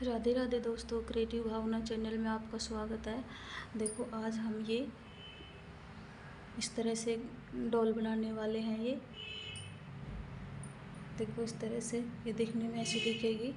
राधे राधे दोस्तों, क्रिएटिव भावना चैनल में आपका स्वागत है। देखो, आज हम ये इस तरह से डॉल बनाने वाले हैं। ये देखो, इस तरह से ये दिखने में ऐसी दिखेगी।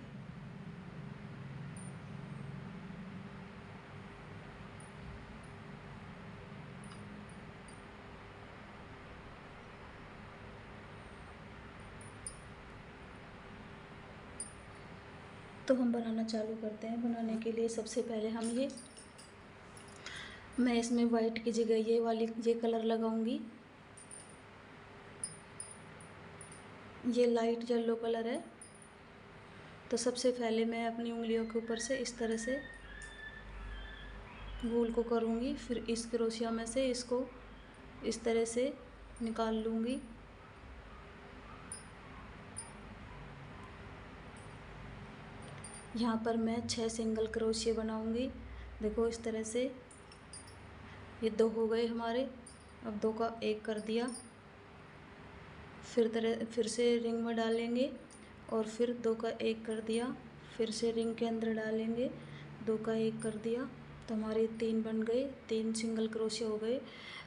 तो हम बनाना चालू करते हैं। बनाने के लिए सबसे पहले मैं इसमें वाइट की जगह ये कलर लगाऊंगी। ये लाइट येलो कलर है। तो सबसे पहले मैं अपनी उंगलियों के ऊपर से इस तरह से वूल को करूँगी, फिर इस क्रोशिया में से इसको इस तरह से निकाल लूँगी। यहाँ पर मैं 6 सिंगल क्रोशिया बनाऊँगी। देखो, इस तरह से ये 2 हो गए हमारे। अब 2 का 1 कर दिया, फिर से रिंग में डालेंगे और फिर 2 का 1 कर दिया, फिर से रिंग के अंदर डालेंगे, 2 का 1 कर दिया। तो हमारे 3 बन गए, 3 सिंगल क्रोशिया हो गए।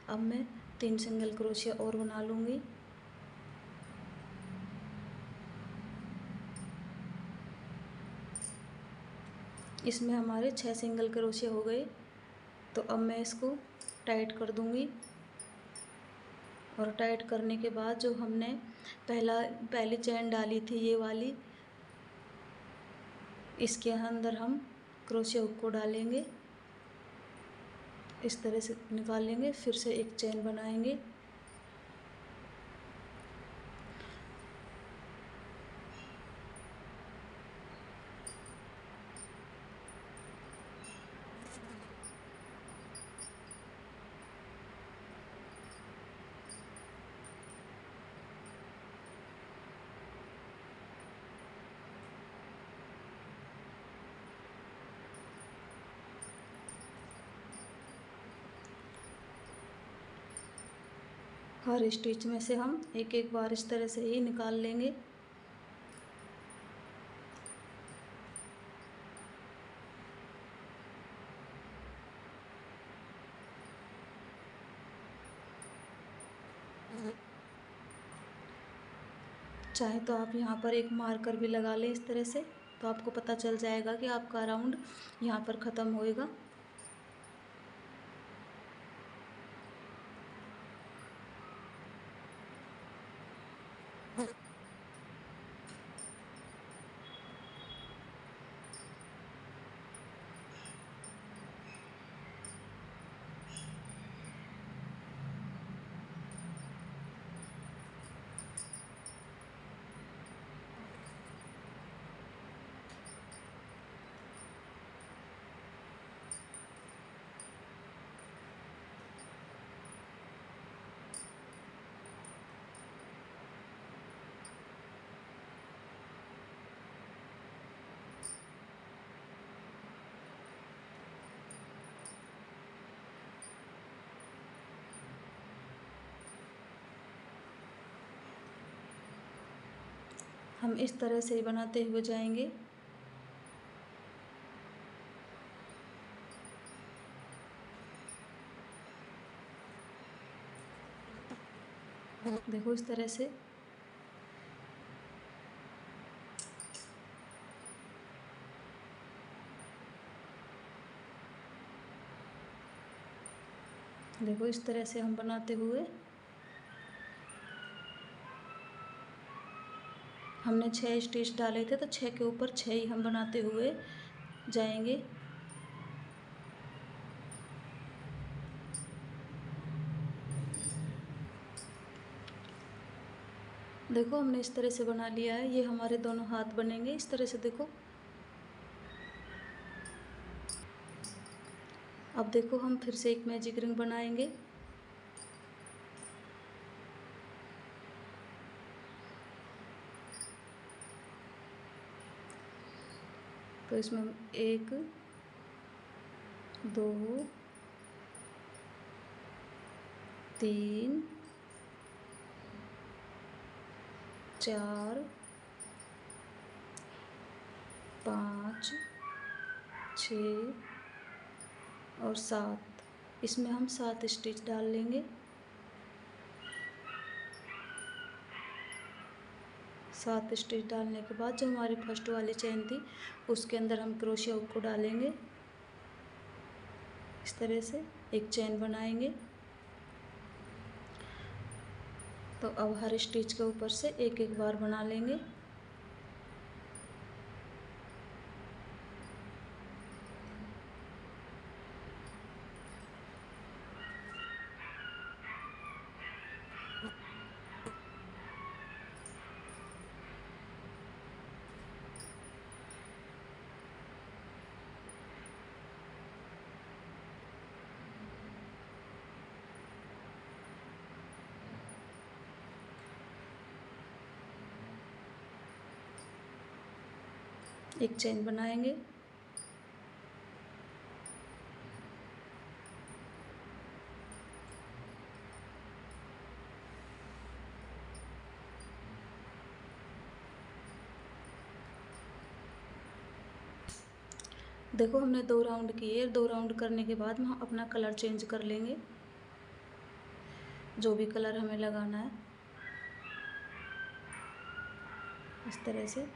अब मैं 3 सिंगल क्रोशिया और बना लूँगी। इसमें हमारे 6 सिंगल क्रोशिया हो गए। तो अब मैं इसको टाइट कर दूँगी। और टाइट करने के बाद जो हमने पहली चैन डाली थी, ये वाली, इसके अंदर हम क्रोशिया हुक को डालेंगे, इस तरह से निकालेंगे, फिर से एक चैन बनाएंगे। हर स्टिच में से हम एक एक बार इस तरह से ही निकाल लेंगे। चाहे तो आप यहाँ पर एक मार्कर भी लगा लें इस तरह से, तो आपको पता चल जाएगा कि आपका राउंड यहाँ पर ख़त्म होएगा। हम इस तरह से ही बनाते हुए जाएंगे। देखो, इस तरह से देखो, इस तरह से हम बनाते हुए हमने 6 स्टिच डाले थे, तो 6 के ऊपर 6 ही हम बनाते हुए जाएंगे। देखो, हमने इस तरह से बना लिया है। ये हमारे दोनों हाथ बनेंगे इस तरह से। देखो, अब देखो, हम फिर से एक मैजिक रिंग बनाएंगे। तो इसमें 1 2 3 4 5 6 और 7, इसमें हम 7 स्टिच डाल लेंगे। 7 स्टिच डालने के बाद जो हमारी फर्स्ट वाली चेन थी उसके अंदर हम क्रोशिया हुक को डालेंगे। इस तरह से एक चेन बनाएंगे। तो अब हर स्टिच के ऊपर से एक एक बार बना लेंगे। एक चेन बनाएंगे। देखो हमने 2 राउंड किए। 2 राउंड करने के बाद हम अपना कलर चेंज कर लेंगे, जो भी कलर हमें लगाना है इस तरह से।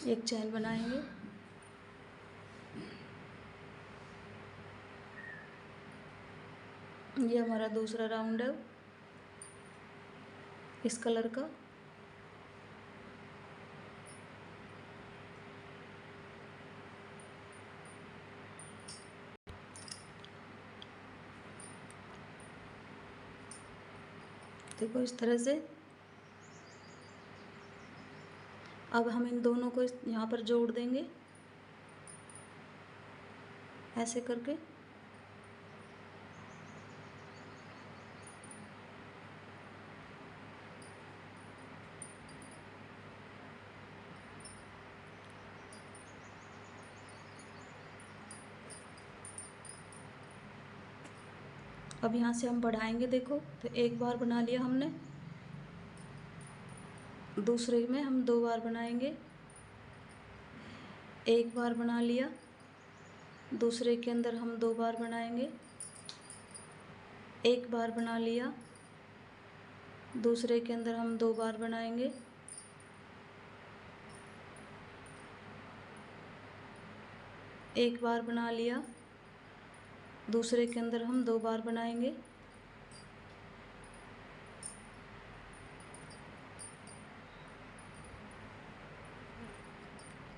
एक चेन बनाएंगे। ये हमारा दूसरा राउंड है इस कलर का। देखो इस तरह से। अब हम इन दोनों को यहाँ पर जोड़ देंगे ऐसे करके। अब यहाँ से हम बढ़ाएंगे। देखो तो एक बार बना लिया हमने, दूसरे में हम 2 बार बनाएंगे। एक बार बना लिया, दूसरे के अंदर हम 2 बार बनाएंगे। एक बार बना लिया, दूसरे के अंदर हम 2 बार बनाएंगे। एक बार बना लिया, दूसरे के अंदर हम 2 बार बनाएंगे।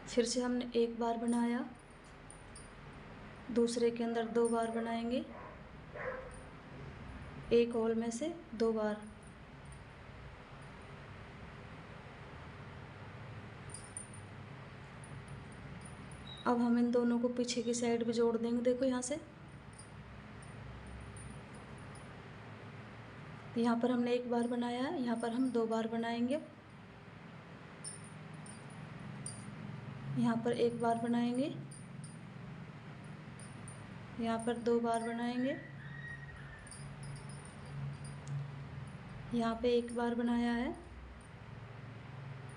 फिर से हमने एक बार बनाया, दूसरे के अंदर 2 बार बनाएंगे। एक होल में से 2 बार। अब हम इन दोनों को पीछे की साइड भी जोड़ देंगे। देखो यहाँ से, यहाँ पर हमने एक बार बनाया है, यहाँ पर हम 2 बार बनाएंगे। यहाँ पर एक बार बनाएंगे, यहाँ पर 2 बार बनाएंगे। यहाँ पे एक बार बनाया है,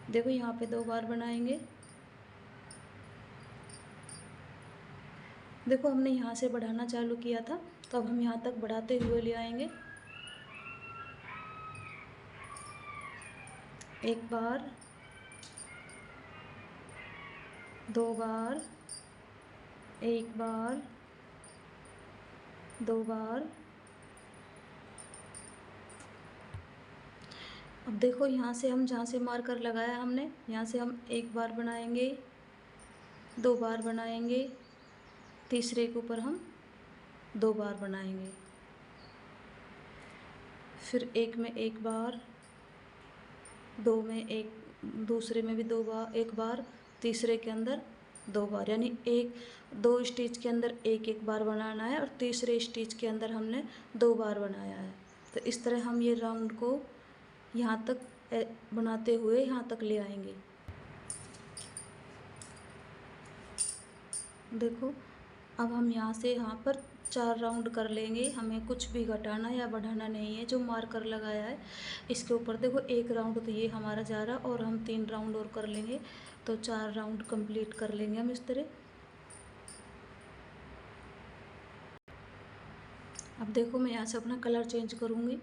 देखो यहाँ पे 2 बार बनाएंगे। देखो हमने यहाँ से बढ़ाना चालू किया था, तो अब हम यहाँ तक बढ़ाते हुए ले आएंगे। एक बार, 2 बार, एक बार, 2 बार। अब देखो यहाँ से हम जहाँ से मार्कर लगाया हमने, यहाँ से हम एक बार बनाएंगे, 2 बार बनाएंगे, तीसरे के ऊपर हम 2 बार बनाएंगे। फिर एक में एक बार, दो में एक, दूसरे में भी एक बार, तीसरे के अंदर 2 बार, यानी 2 स्टिच के अंदर एक बार बनाना है और तीसरे स्टिच के अंदर हमने 2 बार बनाया है। तो इस तरह हम ये राउंड को यहाँ तक बनाते हुए यहाँ तक ले आएंगे। देखो अब हम यहाँ से यहाँ पर 4 राउंड कर लेंगे, हमें कुछ भी घटाना या बढ़ाना नहीं है। जो मार्कर लगाया है इसके ऊपर देखो 1 राउंड तो ये हमारा जा रहा, और हम 3 राउंड और कर लेंगे तो 4 राउंड कंप्लीट कर लेंगे हम इस तरह। अब देखो मैं यहाँ से अपना कलर चेंज करूँगी।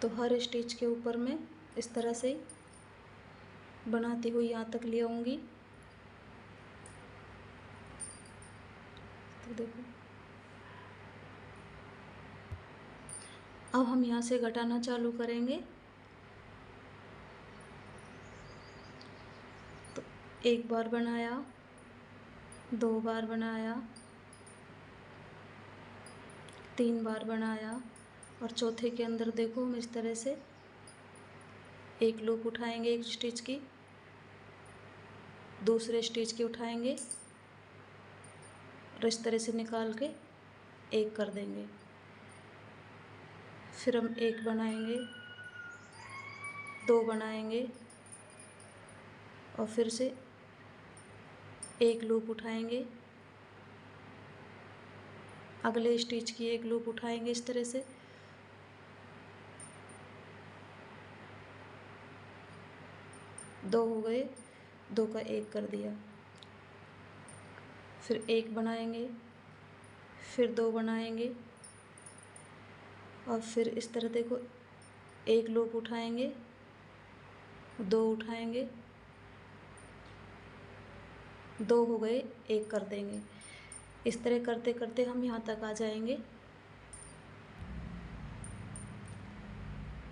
तो हर स्टिच के ऊपर मैं इस तरह से बनाती हुई यहाँ तक ले आऊँगी। तो देखो अब हम यहाँ से घटाना चालू करेंगे। तो 1 बार बनाया, 2 बार बनाया, 3 बार बनाया, और चौथे के अंदर देखो हम इस तरह से एक लूप उठाएंगे, एक स्टिच की, दूसरे स्टिच की उठाएंगे और इस तरह से निकाल के एक कर देंगे। फिर हम एक बनाएंगे, 2 बनाएंगे और फिर से एक लूप उठाएंगे, अगले स्टिच की एक लूप उठाएंगे इस तरह से, दो हो गए, 2 का एक कर दिया, फिर एक बनाएंगे, फिर 2 बनाएंगे और फिर इस तरह देखो एक लूप उठाएंगे, 2 उठाएंगे, 2 हो गए, एक कर देंगे। इस तरह करते करते हम यहाँ तक आ जाएंगे।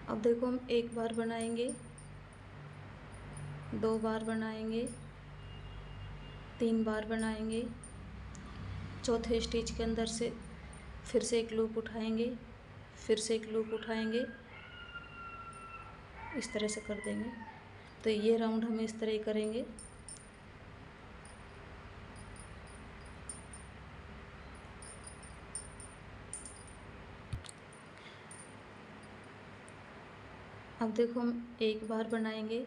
अब देखो हम 1 बार बनाएंगे, 2 बार बनाएंगे, 3 बार बनाएंगे, चौथे स्टिच के अंदर से फिर से एक लूप उठाएंगे, फिर से एक लूप उठाएंगे, इस तरह से कर देंगे। तो ये राउंड हम इस तरह ही करेंगे। अब देखो हम 1 बार बनाएंगे,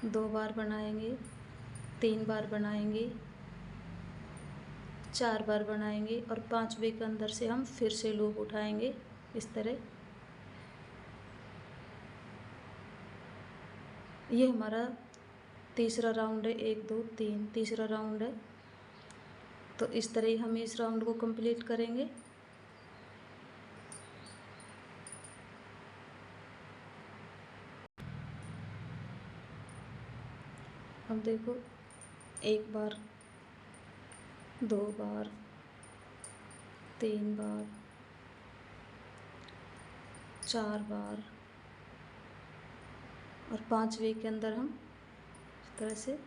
2 बार बनाएंगे, 3 बार बनाएंगे, 4 बार बनाएंगे और 5वें के अंदर से हम फिर से लूप उठाएंगे इस तरह। ये हमारा तीसरा राउंड है, 1 2 3 तीसरा राउंड है। तो इस तरह ही हम इस राउंड को कंप्लीट करेंगे। अब देखो 1 बार, 2 बार, 3 बार, 4 बार और 5वें के अंदर हम इस तरह से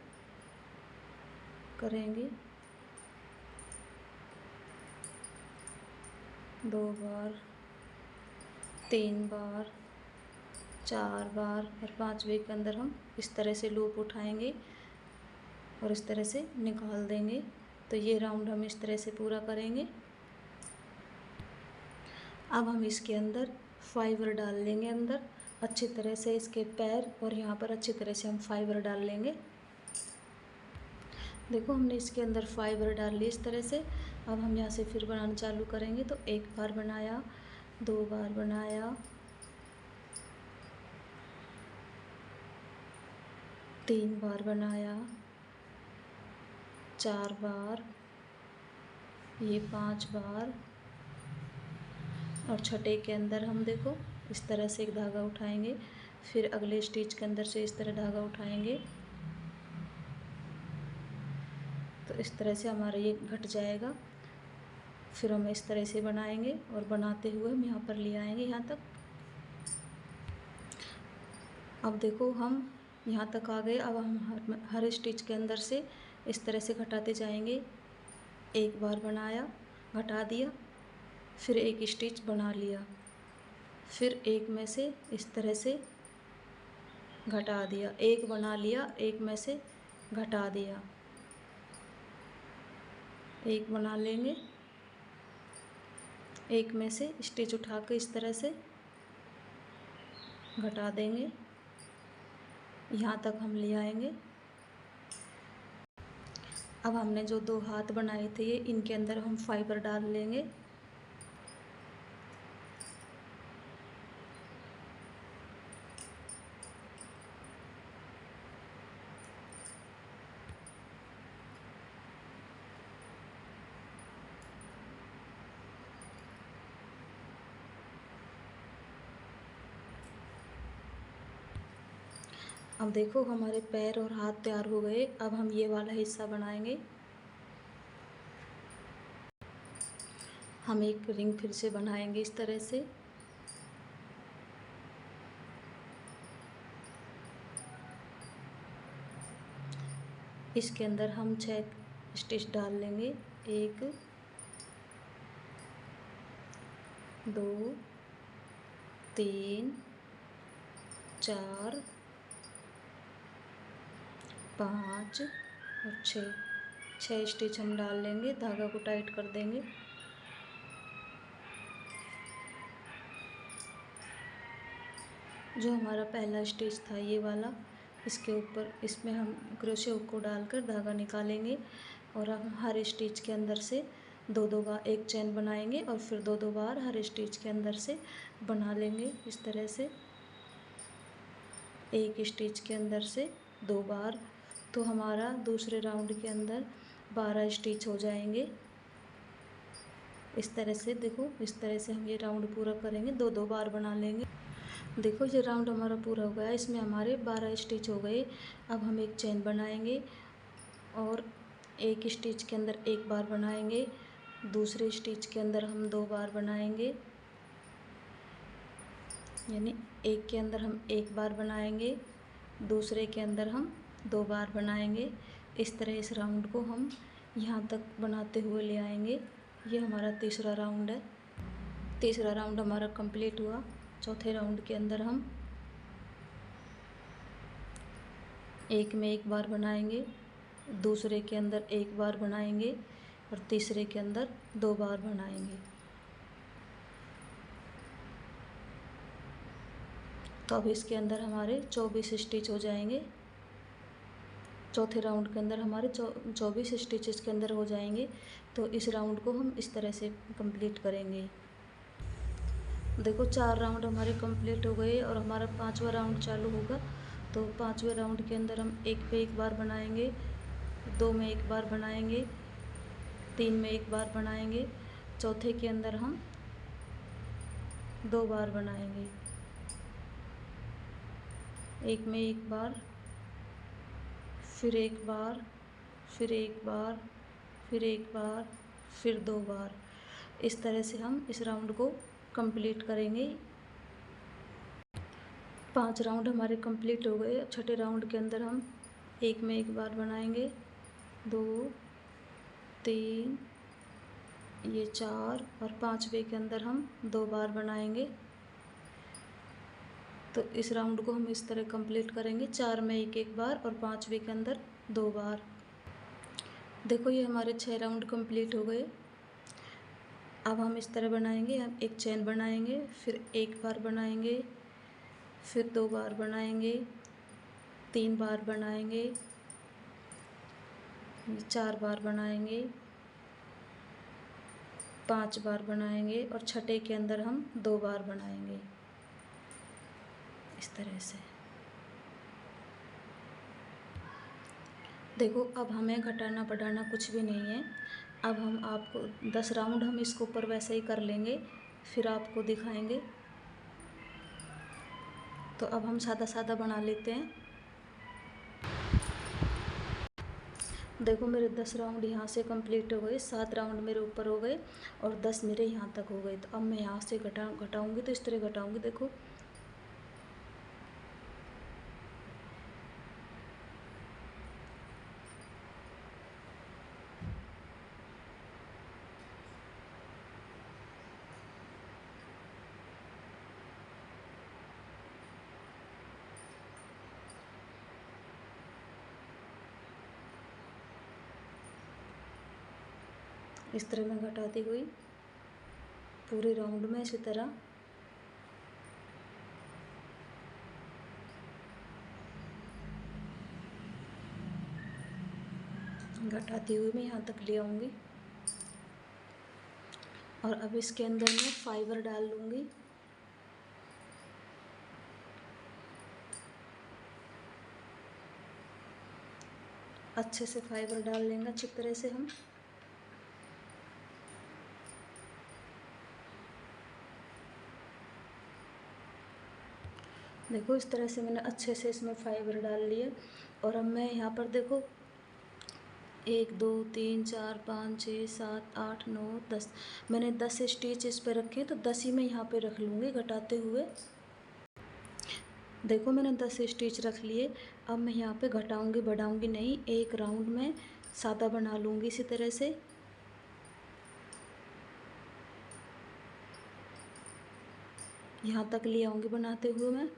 करेंगे। 2 बार, 3 बार, 4 बार और 5वें के अंदर हम इस तरह से लूप उठाएंगे और इस तरह से निकाल देंगे। तो ये राउंड हम इस तरह से पूरा करेंगे। अब हम इसके अंदर फाइबर डाल लेंगे, अंदर अच्छी तरह से इसके पैर और यहाँ पर अच्छी तरह से हम फाइबर डाल लेंगे। देखो हमने इसके अंदर फाइबर डाल ली इस तरह से। अब हम यहाँ से फिर बनाना चालू करेंगे। तो 1 बार बनाया, 2 बार बनाया, 3 बार बनाया, 4 बार, ये 5 बार और छठे के अंदर हम देखो इस तरह से एक धागा उठाएंगे, फिर अगले स्टिच के अंदर से इस तरह धागा उठाएंगे। तो इस तरह से हमारा ये घट जाएगा। फिर हम इस तरह से बनाएंगे और बनाते हुए हम यहाँ पर ले आएंगे यहाँ तक। अब देखो हम यहाँ तक आ गए। अब हम हर स्टिच के अंदर से इस तरह से घटाते जाएंगे। एक बार बनाया, घटा दिया, फिर एक स्टिच बना लिया, फिर एक में से इस तरह से घटा दिया, एक बना लिया, एक में से घटा दिया, एक बना लेंगे, एक में से स्टिच उठा के इस तरह से घटा देंगे, यहाँ तक हम ले आएंगे। अब हमने जो 2 हाथ बनाए थे ये, इनके अंदर हम फाइबर डाल लेंगे। अब देखो हमारे पैर और हाथ तैयार हो गए। अब हम ये वाला हिस्सा बनाएंगे। हम एक रिंग फिर से बनाएंगे इस तरह से। इसके अंदर हम 6 स्टिच डाल लेंगे। 1 2 3 4 5 और 6 स्टिच हम डाल लेंगे। धागा को टाइट कर देंगे। जो हमारा पहला स्टिच था ये वाला, इसके ऊपर इसमें हम क्रोशे हुक को डालकर धागा निकालेंगे और हम हर स्टिच के अंदर से 2-2 बार एक चेन बनाएंगे और फिर 2-2 बार हर स्टिच के अंदर से बना लेंगे। इस तरह से एक स्टिच के अंदर से 2 बार, तो हमारा दूसरे राउंड के अंदर 12 स्टिच हो जाएंगे। इस तरह से देखो, इस तरह से हम ये राउंड पूरा करेंगे, 2-2 बार बना लेंगे। देखो ये राउंड हमारा पूरा हो गया। इसमें हमारे 12 स्टिच हो गए। अब हम एक चेन बनाएंगे और एक स्टिच के अंदर 1 बार बनाएंगे, दूसरे स्टिच के अंदर हम 2 बार बनाएंगे, यानी एक के अंदर हम 1 बार बनाएंगे, दूसरे के अंदर हम 2 बार बनाएंगे। इस तरह इस राउंड को हम यहाँ तक बनाते हुए ले आएंगे। ये हमारा तीसरा राउंड है। तीसरा राउंड हमारा कंप्लीट हुआ। चौथे राउंड के अंदर हम एक में 1 बार बनाएंगे, दूसरे के अंदर 1 बार बनाएंगे और तीसरे के अंदर 2 बार बनाएंगे। तो अब इसके अंदर हमारे 24 स्टिच हो जाएंगे। चौथे राउंड के अंदर हमारे 24 स्टिचेस के अंदर हो जाएंगे। तो इस राउंड को हम इस तरह से कंप्लीट करेंगे। देखो 4 राउंड हमारे कंप्लीट हो गए और हमारा 5वां राउंड चालू होगा। तो 5वें राउंड के अंदर हम 1 पे 1 बार बनाएंगे, 2 में 1 बार बनाएंगे, 3 में 1 बार बनाएंगे, चौथे के अंदर हम 2 बार बनाएंगे, 1 में 1 बार, फिर 1 बार, फिर 1 बार, फिर 1 बार, फिर 2 बार। इस तरह से हम इस राउंड को कंप्लीट करेंगे। 5 राउंड हमारे कंप्लीट हो गए। छठे राउंड के अंदर हम 1 में 1 बार बनाएंगे, 2 3 ये 4 और 5वें के अंदर हम 2 बार बनाएंगे। तो इस राउंड को हम इस तरह कंप्लीट करेंगे। 4 में 1-1 बार और 5वें के अंदर 2 बार। देखो ये हमारे 6 राउंड कंप्लीट हो गए। अब हम इस तरह बनाएंगे। हम एक चेन बनाएंगे, फिर 1 बार बनाएंगे, फिर 2 बार बनाएंगे, 3 बार बनाएंगे, 4 बार बनाएंगे, 5 बार बनाएंगे और छठे के अंदर हम 2 बार बनाएंगे। इस तरह से देखो, अब हमें घटाना बढ़ाना कुछ भी नहीं है। अब हम आपको 10 राउंड हम इसके ऊपर वैसे ही कर लेंगे, फिर आपको दिखाएंगे। तो अब हम सादा सादा बना लेते हैं। देखो मेरे 10 राउंड यहाँ से कंप्लीट हो गए, 7 राउंड मेरे ऊपर हो गए और 10 मेरे यहाँ तक हो गए। तो अब मैं यहाँ से घटाऊँगी तो इस तरह घटाऊँगी। देखो इस तरह मैं घटाती हुई पूरे राउंड में इसी तरह घटाती हुई मैं यहाँ तक ले आऊँगी। और अब इसके अंदर मैं फाइबर डाल लूँगी। अच्छे से फाइबर डाल लेंगे अच्छी तरह से हम। देखो इस तरह से मैंने अच्छे से इसमें फाइबर डाल लिए। और अब मैं यहाँ पर देखो 1 2 3 4 5 6 7 8 9 10 मैंने 10 स्टिच इस पे रखे, तो 10 ही मैं यहाँ पे रख लूँगी घटाते हुए। देखो मैंने 10 स्टिच रख लिए। अब मैं यहाँ पे घटाऊँगी बढ़ाऊँगी नहीं, एक राउंड में सादा बना लूँगी इसी तरह से। यहाँ तक ले आऊँगी बनाते हुए मैं।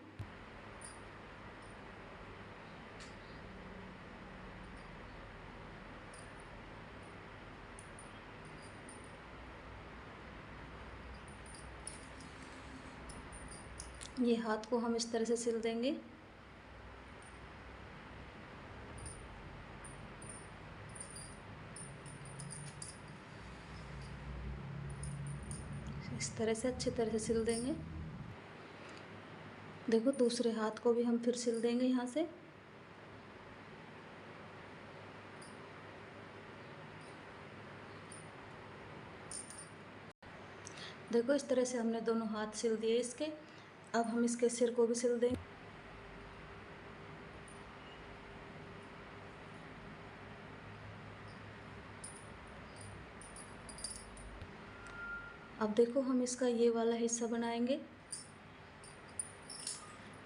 ये हाथ को हम इस तरह से सिल देंगे। इस तरह से अच्छी तरह से सिल देंगे। देखो दूसरे हाथ को भी हम फिर सिल देंगे यहाँ से। देखो इस तरह से हमने दोनों हाथ सिल दिए इसके। अब हम इसके सिर को भी सिल देंगे। अब देखो हम इसका ये वाला हिस्सा बनाएंगे।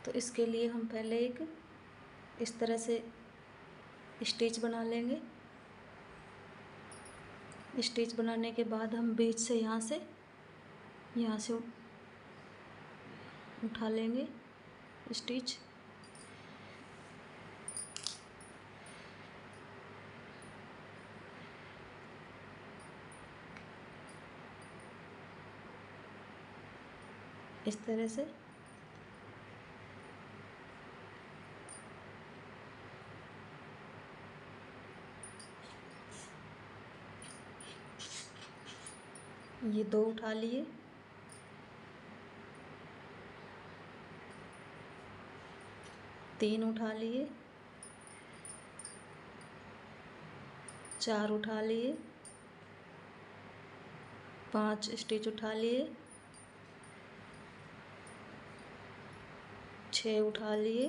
तो इसके लिए हम पहले एक इस तरह से स्टिच बना लेंगे। स्टिच बनाने के बाद हम बीच से यहाँ से उठा लेंगे स्टिच। इस तरह से ये 2 उठा लिए। तीन उठा लिए। 4 उठा लिए। 5 स्टिच उठा लिए। 6 उठा लिए।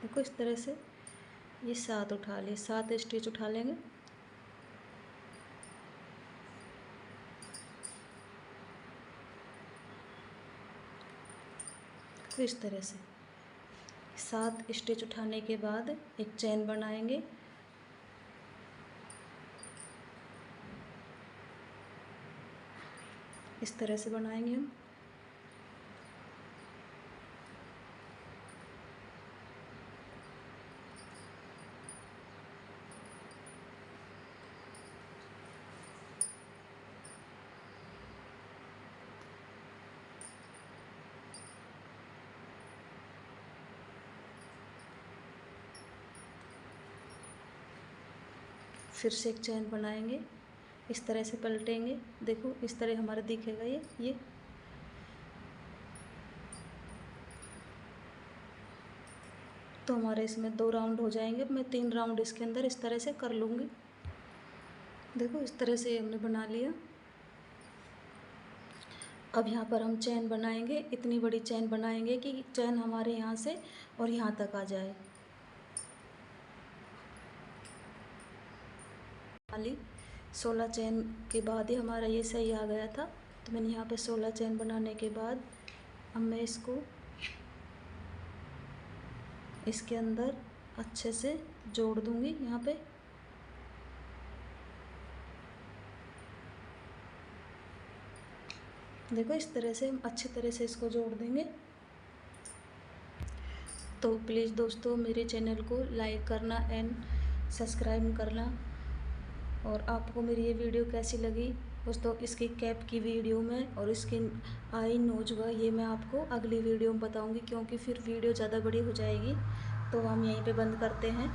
देखो इस तरह से ये 7 उठा लिए। 7 स्टिच उठा लेंगे। तो इस तरह से 7 स्टिच उठाने के बाद एक चेन बनाएंगे। इस तरह से बनाएंगे हम। फिर से एक चेन बनाएंगे। इस तरह से पलटेंगे। देखो इस तरह हमारा दिखेगा ये तो हमारे इसमें 2 राउंड हो जाएंगे। मैं 3 राउंड इसके अंदर इस तरह से कर लूँगी। देखो इस तरह से हमने बना लिया। अब यहाँ पर हम चेन बनाएंगे। इतनी बड़ी चेन बनाएंगे कि चेन हमारे यहाँ से और यहाँ तक आ जाए। खाली 16 चेन के बाद ही हमारा ये सही आ गया था। तो मैंने यहाँ पे 16 चेन बनाने के बाद अब मैं इसको इसके अंदर अच्छे से जोड़ दूँगी। यहाँ पे देखो इस तरह से हम अच्छी तरह से इसको जोड़ देंगे। तो प्लीज़ दोस्तों मेरे चैनल को लाइक करना एंड सब्सक्राइब करना। और आपको मेरी ये वीडियो कैसी लगी दोस्तों, इसकी कैप की वीडियो में और इसकी आई नोज व ये मैं आपको अगली वीडियो में बताऊंगी, क्योंकि फिर वीडियो ज़्यादा बड़ी हो जाएगी। तो हम यहीं पे बंद करते हैं।